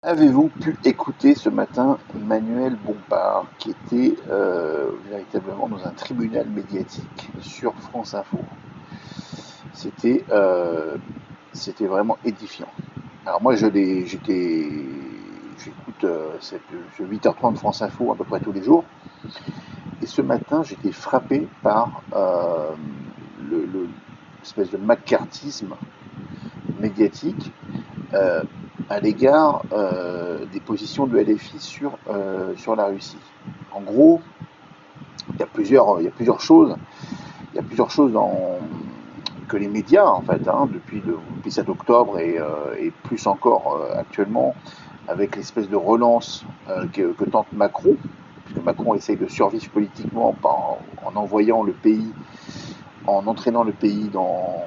Avez-vous pu écouter ce matin Manuel Bompard, qui était véritablement dans un tribunal médiatique sur France Info? C'était c'était vraiment édifiant. Alors moi, j'écoute ce 8h30 France Info à peu près tous les jours, et ce matin, j'étais frappé par l'espèce de macartisme médiatique euh, à l'égard des positions de LFI sur la Russie. En gros, il y a plusieurs choses. Il y a plusieurs choses que les médias, en fait, depuis 7 octobre et plus encore actuellement, avec l'espèce de relance que tente Macron, puisque Macron essaye de survivre politiquement en envoyant le pays, en entraînant le pays dans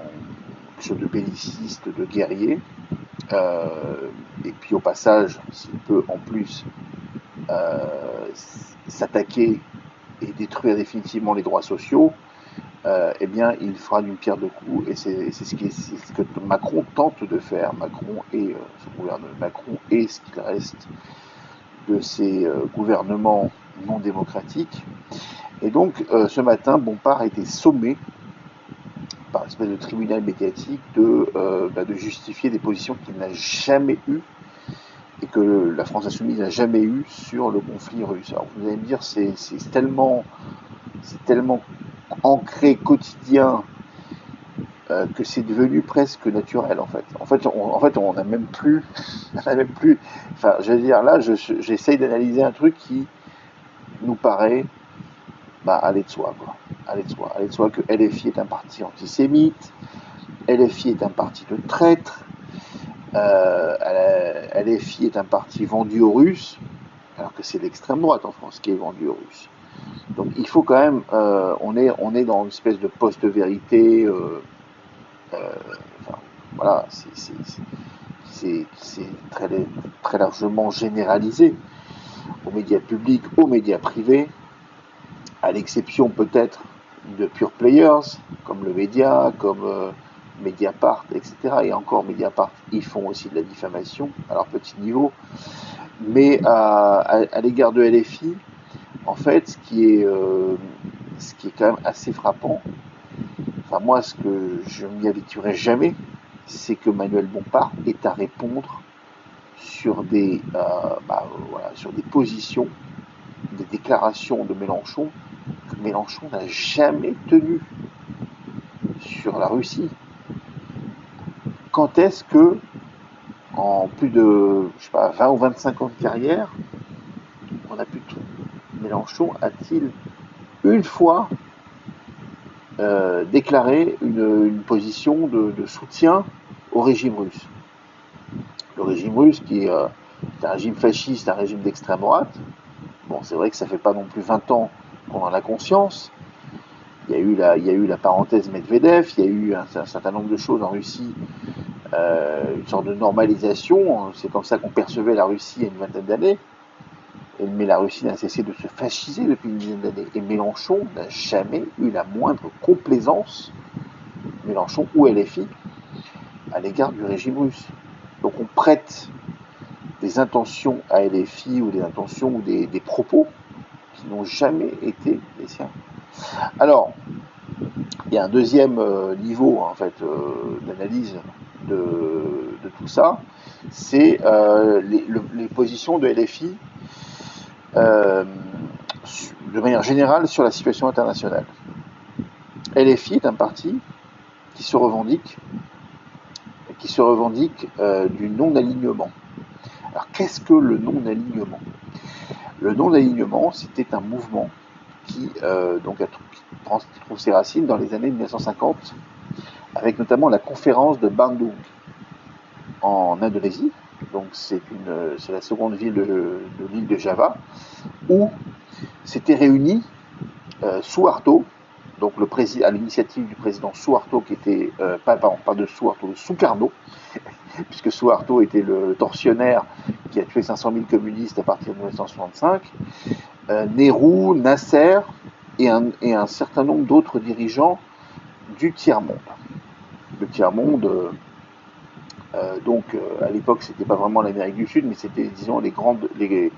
quelque chose de belliciste, de guerrier, et puis au passage, s'il peut en plus s'attaquer et détruire définitivement les droits sociaux, eh bien, il fera d'une pierre deux coups, et c'est ce que Macron tente de faire. Macron et son gouvernement, Macron et ce qu'il reste de ces gouvernements non démocratiques. Et donc, ce matin, Bompard a été sommé par une espèce de tribunal médiatique de justifier des positions qu'il n'a jamais eues et que la France insoumise n'a jamais eu sur le conflit russe. Alors vous allez me dire, c'est tellement ancré quotidien que c'est devenu presque naturel en fait. On n'a même plus, on a même plus. Enfin, je veux dire, là, j'essaye d'analyser un truc qui nous paraît, aller de soi, quoi. Aller de soi que LFI est un parti antisémite, LFI est un parti de traîtres, LFI est un parti vendu aux Russes, alors que c'est l'extrême droite en France qui est vendue aux Russes. Donc il faut quand même, on est dans une espèce de post-vérité, euh, enfin, voilà, c'est très, très largement généralisé aux médias publics, aux médias privés, à l'exception peut-être de pure players, comme le média, comme Mediapart, etc. Et encore Mediapart, ils font aussi de la diffamation à leur petit niveau. Mais à l'égard de LFI, en fait, ce qui est quand même assez frappant, enfin moi, ce que je m'y habituerai jamais, c'est que Manuel Bompard est à répondre sur des positions, des déclarations de Mélenchon que Mélenchon n'a jamais tenues sur la Russie. Quand est-ce que, en plus de, je sais pas, 20 ou 25 ans de carrière, on a pu tout. Mélenchon a-t-il une fois déclaré une position de soutien au régime russe? Le régime russe qui est un régime fasciste, un régime d'extrême droite. Bon, c'est vrai que ça fait pas non plus 20 ans qu'on en a conscience. Il y a eu la parenthèse Medvedev, il y a eu un certain nombre de choses en Russie, une sorte de normalisation. C'est comme ça qu'on percevait la Russie il y a une vingtaine d'années. Mais la Russie n'a cessé de se fasciser depuis une dizaine d'années. Et Mélenchon n'a jamais eu la moindre complaisance, Mélenchon ou LFI, à l'égard du régime russe. Donc on prête des intentions à LFI ou des intentions ou des propos qui n'ont jamais été les siens. Alors, il y a un deuxième niveau en fait d'analyse de tout ça, c'est les positions de LFI euh, de manière générale sur la situation internationale. LFI est un parti qui se revendique du non-alignement. Alors qu'est-ce que le non-alignement? Le non-alignement, c'était un mouvement qui trouve ses racines dans les années 1950, avec notamment la conférence de Bandung en Indonésie. Donc c'est la seconde ville de l'île de Java, où s'étaient réunis Suharto, donc à l'initiative du président Suharto, qui était pas de Suharto, de Sukarno, puisque Suharto était le tortionnaire qui a tué 500 000 communistes à partir de 1965, Nehru, Nasser et un certain nombre d'autres dirigeants du tiers-monde. Le tiers-monde, À l'époque, c'était pas vraiment l'Amérique du Sud, mais c'était, disons, il y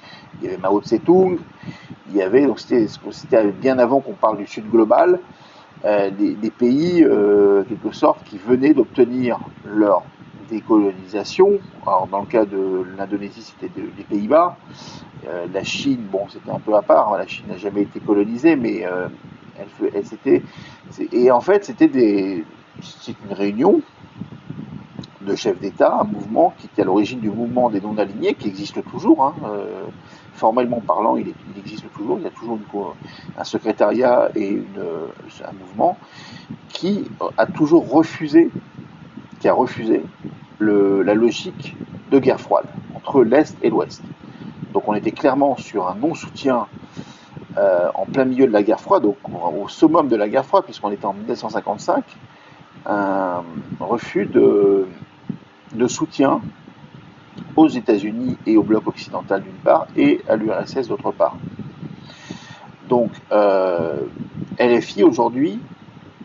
avait Mao Tse-tung, il y avait, donc c'était bien avant qu'on parle du Sud global, des pays, quelque sorte, qui venaient d'obtenir leur décolonisation. Alors, dans le cas de l'Indonésie, c'était des Pays-Bas. La Chine, bon, c'était un peu à part. La Chine n'a jamais été colonisée, mais et en fait, c'est une réunion de chefs d'État, un mouvement qui était à l'origine du mouvement des non-alignés, qui existe toujours. Hein, formellement parlant, il existe toujours. Il y a toujours un secrétariat et un mouvement qui a toujours refusé, la logique de guerre froide entre l'Est et l'Ouest. Donc on était clairement sur un non-soutien en plein milieu de la guerre froide, au summum de la guerre froide, puisqu'on était en 1955, un refus de soutien aux États-Unis et au bloc occidental d'une part, et à l'URSS d'autre part. Donc LFI aujourd'hui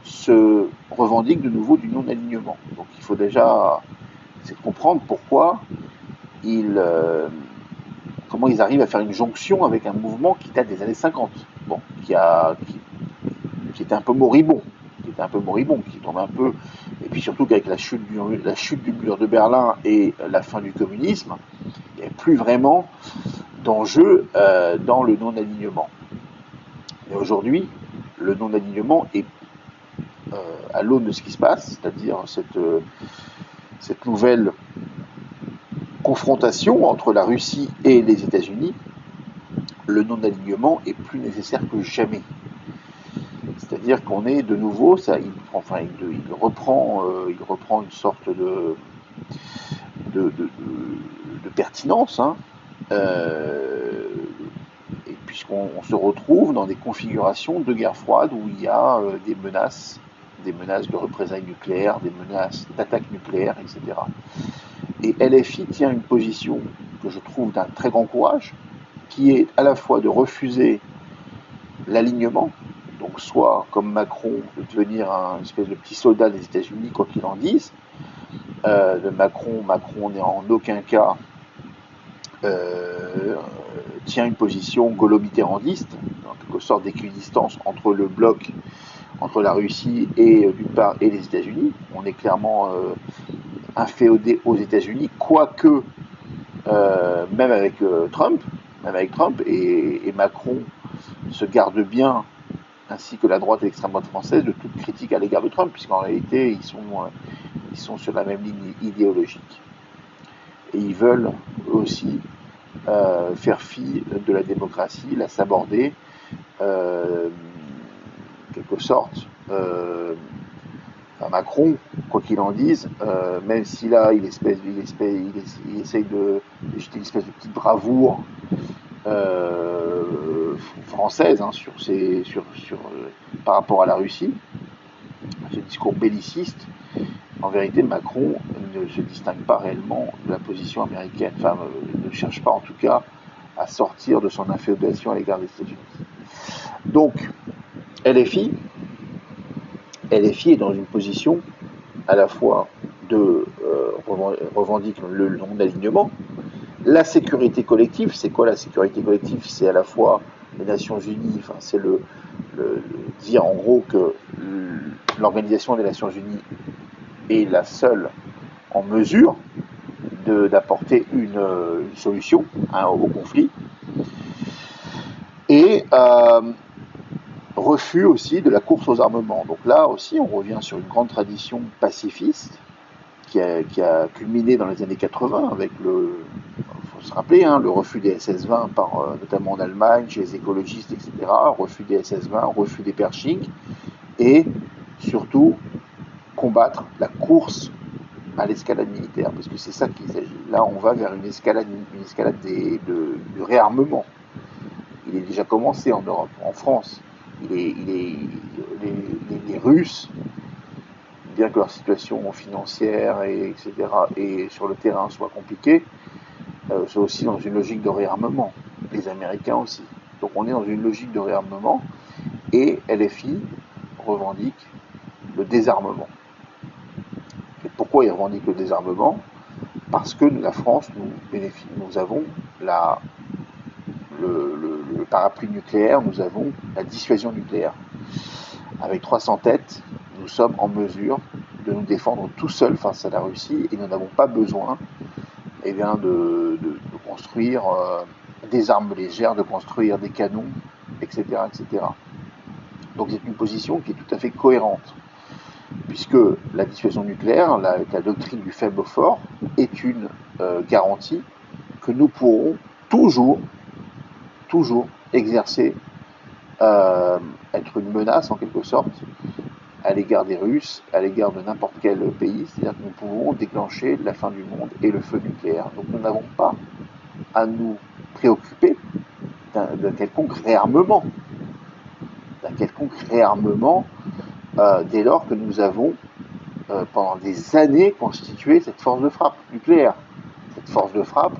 se revendique de nouveau du non-alignement. Donc il faut déjà comprendre pourquoi comment ils arrivent à faire une jonction avec un mouvement qui date des années 50, bon, qui était un peu moribond, qui tombe un peu, et puis surtout qu'avec la chute du mur de Berlin et la fin du communisme, il n'y avait plus vraiment d'enjeu dans le non-alignement. Mais aujourd'hui, le non-alignement est à l'aune de ce qui se passe, c'est-à-dire cette nouvelle confrontation entre la Russie et les États-Unis. Le non-alignement est plus nécessaire que jamais. C'est-à-dire qu'on est de nouveau, il reprend une sorte de pertinence, hein, et puisqu'on se retrouve dans des configurations de guerre froide où il y a des menaces de représailles nucléaires, des menaces d'attaques nucléaires, etc. Et LFI tient une position que je trouve d'un très grand courage, qui est à la fois de refuser l'alignement, donc soit comme Macron, de devenir une espèce de petit soldat des États-Unis, quoi qu'il en dise. Macron n'est en aucun cas tient une position gaulo-mitterrandiste, en quelque sorte d'équidistance entre le bloc, entre la Russie et d'une part et les États-Unis. On est clairement inféodé aux États-Unis, quoique même avec Trump, et Macron se garde bien, ainsi que la droite et l'extrême droite française, de toute critique à l'égard de Trump, puisqu'en réalité ils sont sur la même ligne idéologique. Et ils veulent aussi faire fi de la démocratie, la saborder, quelque sorte. Macron, quoi qu'il en dise, même si là il essaye de jeter une espèce de petite bravoure française, hein, par rapport à la Russie, ce discours belliciste. En vérité, Macron ne se distingue pas réellement de la position américaine, ne cherche pas en tout cas à sortir de son inféodation à l'égard des États-Unis. Donc, LFI est dans une position à la fois de revendique le non-alignement. La sécurité collective, c'est quoi la sécurité collective? C'est à la fois les Nations Unies, c'est dire en gros que l'Organisation des Nations Unies est la seule en mesure d'apporter une solution au conflit. Et refus aussi de la course aux armements. Donc là aussi, on revient sur une grande tradition pacifiste qui a culminé dans les années 80 avec faut se rappeler, hein, le refus des SS-20 notamment en Allemagne, chez les écologistes, etc. Refus des SS-20, refus des Pershing, et surtout combattre la course à l'escalade militaire, parce que c'est ça qu'il s'agit. Là, on va vers une escalade du réarmement. Il est déjà commencé en Europe, en France. Les Russes, bien que leur situation financière etc. et sur le terrain soit compliquée, sont aussi dans une logique de réarmement. Les Américains aussi. Donc on est dans une logique de réarmement, et LFI revendique le désarmement. Et pourquoi ils revendiquent le désarmement? parce que la France, nous avons le parapluie nucléaire, nous avons la dissuasion nucléaire. Avec 300 têtes, nous sommes en mesure de nous défendre tout seuls face à la Russie et nous n'avons pas besoin de construire des armes légères, de construire des canons, etc. etc. Donc c'est une position qui est tout à fait cohérente, puisque la dissuasion nucléaire, la doctrine du faible fort, est une garantie que nous pourrons toujours exercer, être une menace en quelque sorte à l'égard des Russes, à l'égard de n'importe quel pays, c'est-à-dire que nous pouvons déclencher la fin du monde et le feu nucléaire. Donc nous n'avons pas à nous préoccuper d'un quelconque réarmement, dès lors que nous avons pendant des années constitué cette force de frappe nucléaire. Cette force de frappe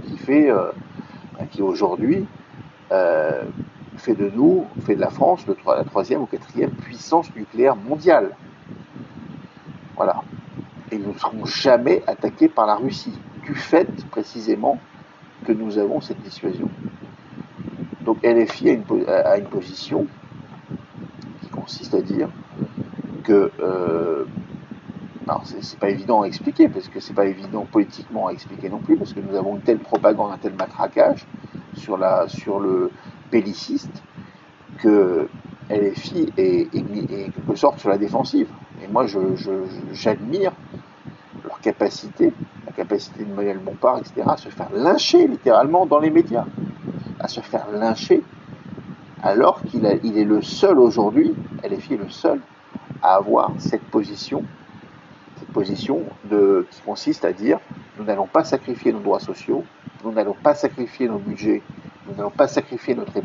qui aujourd'hui fait de la France la troisième ou quatrième puissance nucléaire mondiale. Voilà. Et nous ne serons jamais attaqués par la Russie, du fait précisément que nous avons cette dissuasion. Donc LFI a une position qui consiste à dire que alors c'est pas évident à expliquer, parce que c'est pas évident politiquement à expliquer non plus, parce que nous avons une telle propagande, un tel matraquage sur le belliciste que LFI est quelque sorte sur la défensive. Et moi j'admire leur capacité, la capacité de Manuel Bompard, etc., à se faire lyncher littéralement dans les médias, à se faire lyncher, alors qu'il est le seul aujourd'hui, LFI est le seul à avoir cette position qui consiste à dire nous n'allons pas sacrifier nos droits sociaux, nous n'allons pas sacrifier nos budgets, nous n'allons pas sacrifier notre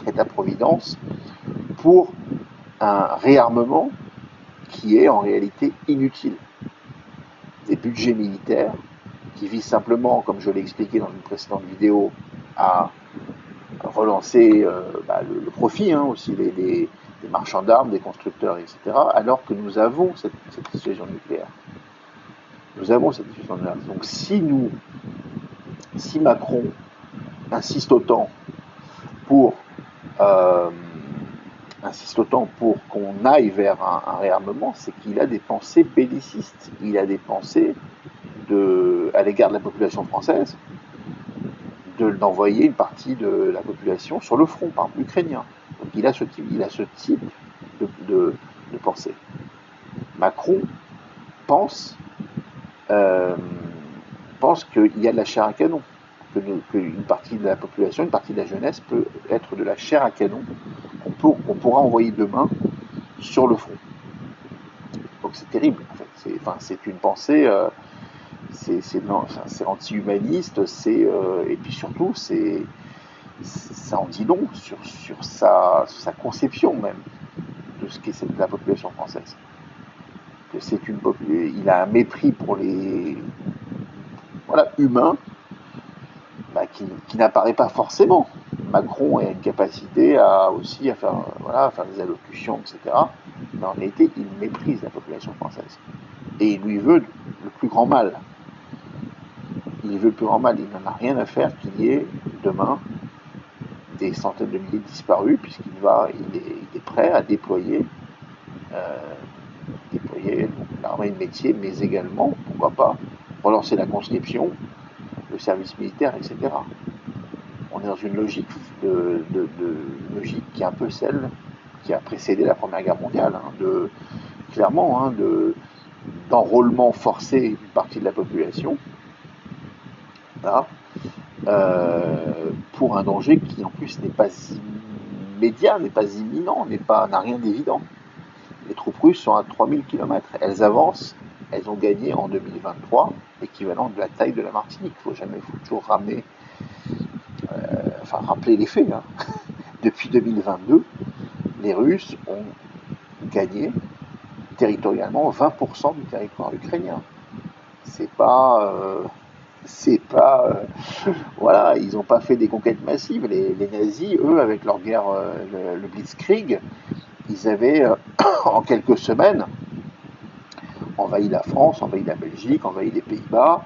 État-providence pour un réarmement qui est en réalité inutile. Des budgets militaires qui visent simplement, comme je l'ai expliqué dans une précédente vidéo, à relancer le profit aussi des marchands d'armes, des constructeurs, etc., alors que nous avons cette dissuasion nucléaire. Nous avons cette dissuasion nucléaire. Donc si Macron insiste autant pour qu'on aille vers un réarmement, c'est qu'il a des pensées bellicistes. Il a des pensées à l'égard de la population française, d'envoyer une partie de la population sur le front, par exemple ukrainien. Donc il a ce type de pensée. Macron pense qu'il y a de la chair à canon, qu'une partie de la population, une partie de la jeunesse peut être de la chair à canon qu'on pourra envoyer demain sur le front. Donc c'est terrible, en fait. C'est une pensée, c'est anti-humaniste, et puis surtout, ça en dit long sur sa conception même de ce qu'est la population française. Il a un mépris pour les humains qui n'apparaît pas forcément. Macron a une capacité à faire des allocutions, etc. Mais en réalité, il méprise la population française. Et il lui veut le plus grand mal. Il n'en a rien à faire qu'il y ait demain des centaines de milliers de disparus, puisqu'il est prêt à déployer l'armée de métier, mais également, pourquoi pas, relancer la conscription, le service militaire, etc. On est dans une logique qui est un peu celle qui a précédé la Première Guerre mondiale, d'enrôlement forcé d'une partie de la population, pour un danger qui en plus n'est pas immédiat, n'est pas imminent, n'a rien d'évident. Les troupes russes sont à 3000 km, elles avancent, elles ont gagné en 2023 l'équivalent de la taille de la Martinique. Il faut toujours rappeler les faits. Depuis 2022, les Russes ont gagné territorialement 20% du territoire ukrainien. Ils n'ont pas fait des conquêtes massives. Les nazis, eux, avec leur guerre, le Blitzkrieg, ils avaient, en quelques semaines, envahi la France, envahi la Belgique, envahi les Pays-Bas,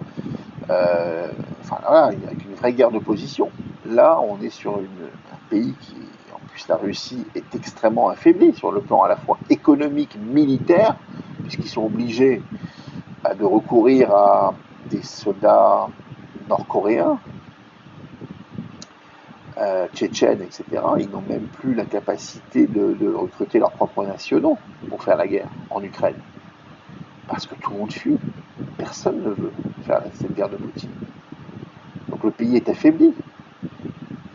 Enfin voilà, avec une vraie guerre de position. Là, on est sur un pays qui, en plus la Russie, est extrêmement affaiblie sur le plan à la fois économique, militaire, puisqu'ils sont obligés de recourir à des soldats nord-coréens, tchétchènes, etc. Ils n'ont même plus la capacité de recruter leurs propres nationaux pour faire la guerre en Ukraine. Parce que tout le monde fuit. Personne ne veut faire cette guerre de Poutine. Donc le pays est affaibli.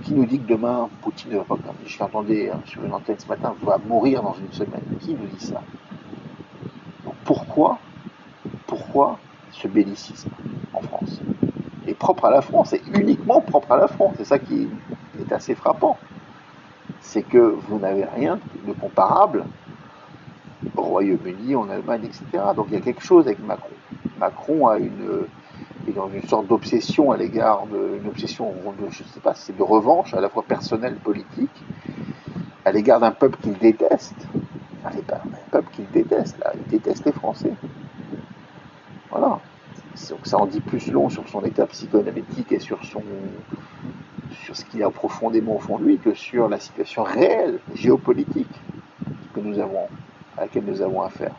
Qui nous dit que demain, Poutine, comme je l'entendais sur une antenne ce matin, va mourir dans une semaine? Qui nous dit ça? Donc pourquoi ce bellicisme en France? Et propre à la France, et uniquement propre à la France. C'est ça qui est assez frappant. C'est que vous n'avez rien de comparable au Royaume-Uni, en Allemagne, etc. Donc il y a quelque chose avec Macron. Macron est dans une sorte d'obsession à l'égard une obsession, je ne sais pas si c'est de revanche, à la fois personnelle, politique, à l'égard d'un peuple qu'il déteste. Un peuple qu'il déteste, là. Il déteste les Français. Voilà. Donc ça en dit plus long sur son état psychanalytique et sur ce qu'il y a profondément au fond de lui que sur la situation réelle, géopolitique à laquelle nous avons affaire.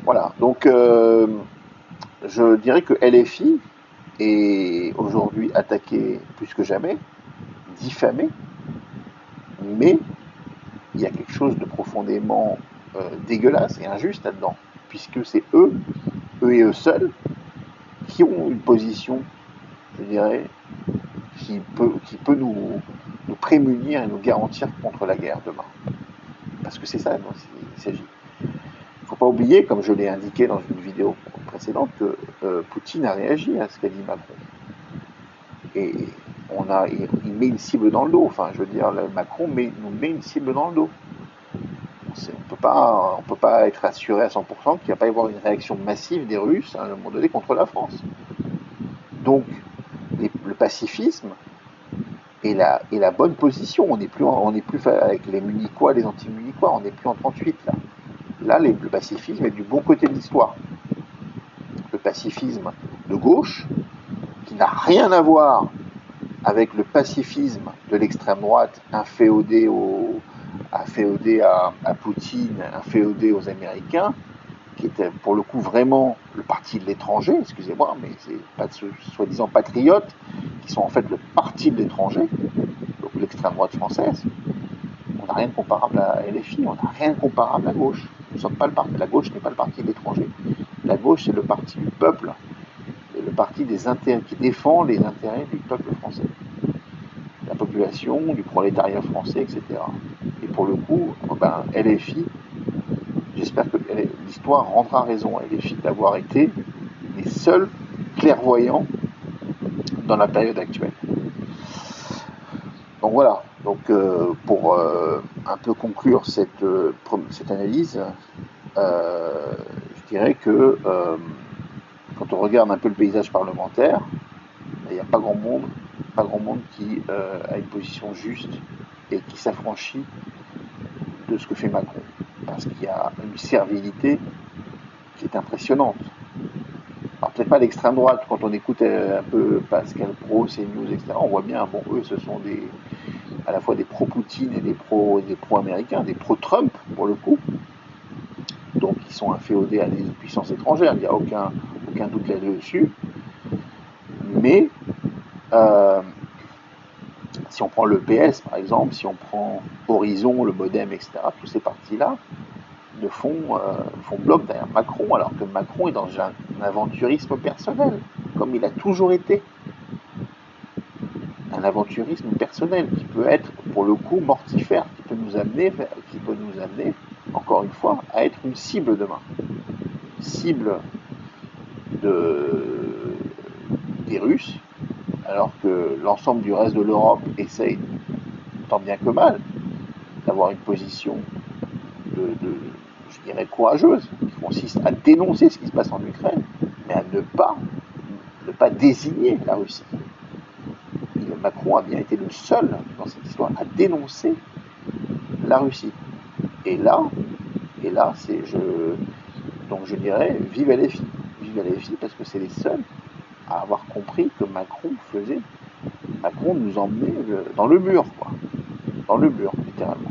Voilà. Donc je dirais que LFI est aujourd'hui attaqué plus que jamais, diffamé, mais il y a quelque chose de profondément dégueulasse et injuste là-dedans, puisque c'est eux et eux seuls, qui ont une position, je dirais, qui peut nous prémunir et nous garantir contre la guerre demain. Parce que c'est ça dont il s'agit. Il ne faut pas oublier, comme je l'ai indiqué dans une vidéo précédente, que Poutine a réagi à ce qu'a dit Macron. Et il met une cible dans le dos. Enfin, je veux dire, Macron nous met une cible dans le dos. On ne peut pas être assuré à 100% qu'il ne va pas y avoir une réaction massive des Russes à un moment donné contre la France. Donc, le pacifisme est la bonne position. On n'est plus avec les munichois, les anti-munichois, on n'est plus en 38 là. Là, le pacifisme est du bon côté de l'histoire. Le pacifisme de gauche, qui n'a rien à voir avec le pacifisme de l'extrême droite, inféodé à Poutine, inféodé aux Américains, qui était pour le coup vraiment le parti de l'étranger, excusez-moi, mais c'est pas de soi-disant patriotes, qui sont en fait le parti de l'étranger, donc l'extrême droite française. On n'a rien de comparable à LFI, on n'a rien de comparable à gauche. Nous sommes pas la gauche n'est pas le parti de l'étranger. La gauche, c'est le parti du peuple, et le parti des intérêts, qui défend les intérêts du peuple français, la population, du prolétariat français, etc. Et pour le coup, LFI, j'espère que l'histoire rendra raison à LFI d'avoir été les seuls clairvoyants dans la période actuelle. Donc voilà, pour un peu conclure cette analyse, je dirais que quand on regarde un peu le paysage parlementaire, il n'y a pas grand monde qui a une position juste et qui s'affranchit de ce que fait Macron. Parce qu'il y a une servilité qui est impressionnante. Alors peut-être pas l'extrême droite, quand on écoute un peu Pascal Pro, CNews, etc., on voit bien, bon, eux, ce sont à la fois des pro-Poutine et des pro-américains, des pro-Trump, pour le coup. Donc ils sont inféodés à des puissances étrangères, il n'y a aucun doute là-dessus. Mais si on prend le PS, par exemple, si on prend Horizon, le Modem, etc., tous ces partis-là font bloc derrière Macron, alors que Macron est dans un aventurisme personnel, comme il a toujours été. Un aventurisme personnel qui peut être, pour le coup, mortifère, qui peut nous amener, encore une fois, à être une cible demain. Cible des Russes, alors que l'ensemble du reste de l'Europe essaye, tant bien que mal, d'avoir une position je dirais courageuse, qui consiste à dénoncer ce qui se passe en Ukraine, mais à ne pas désigner la Russie. Macron a bien été le seul dans cette histoire à dénoncer la Russie. Et là, donc je dirais, vive LFI. du LFI parce que c'est les seuls à avoir compris que Macron faisait. Macron nous emmenait dans le mur, quoi. Dans le mur, littéralement.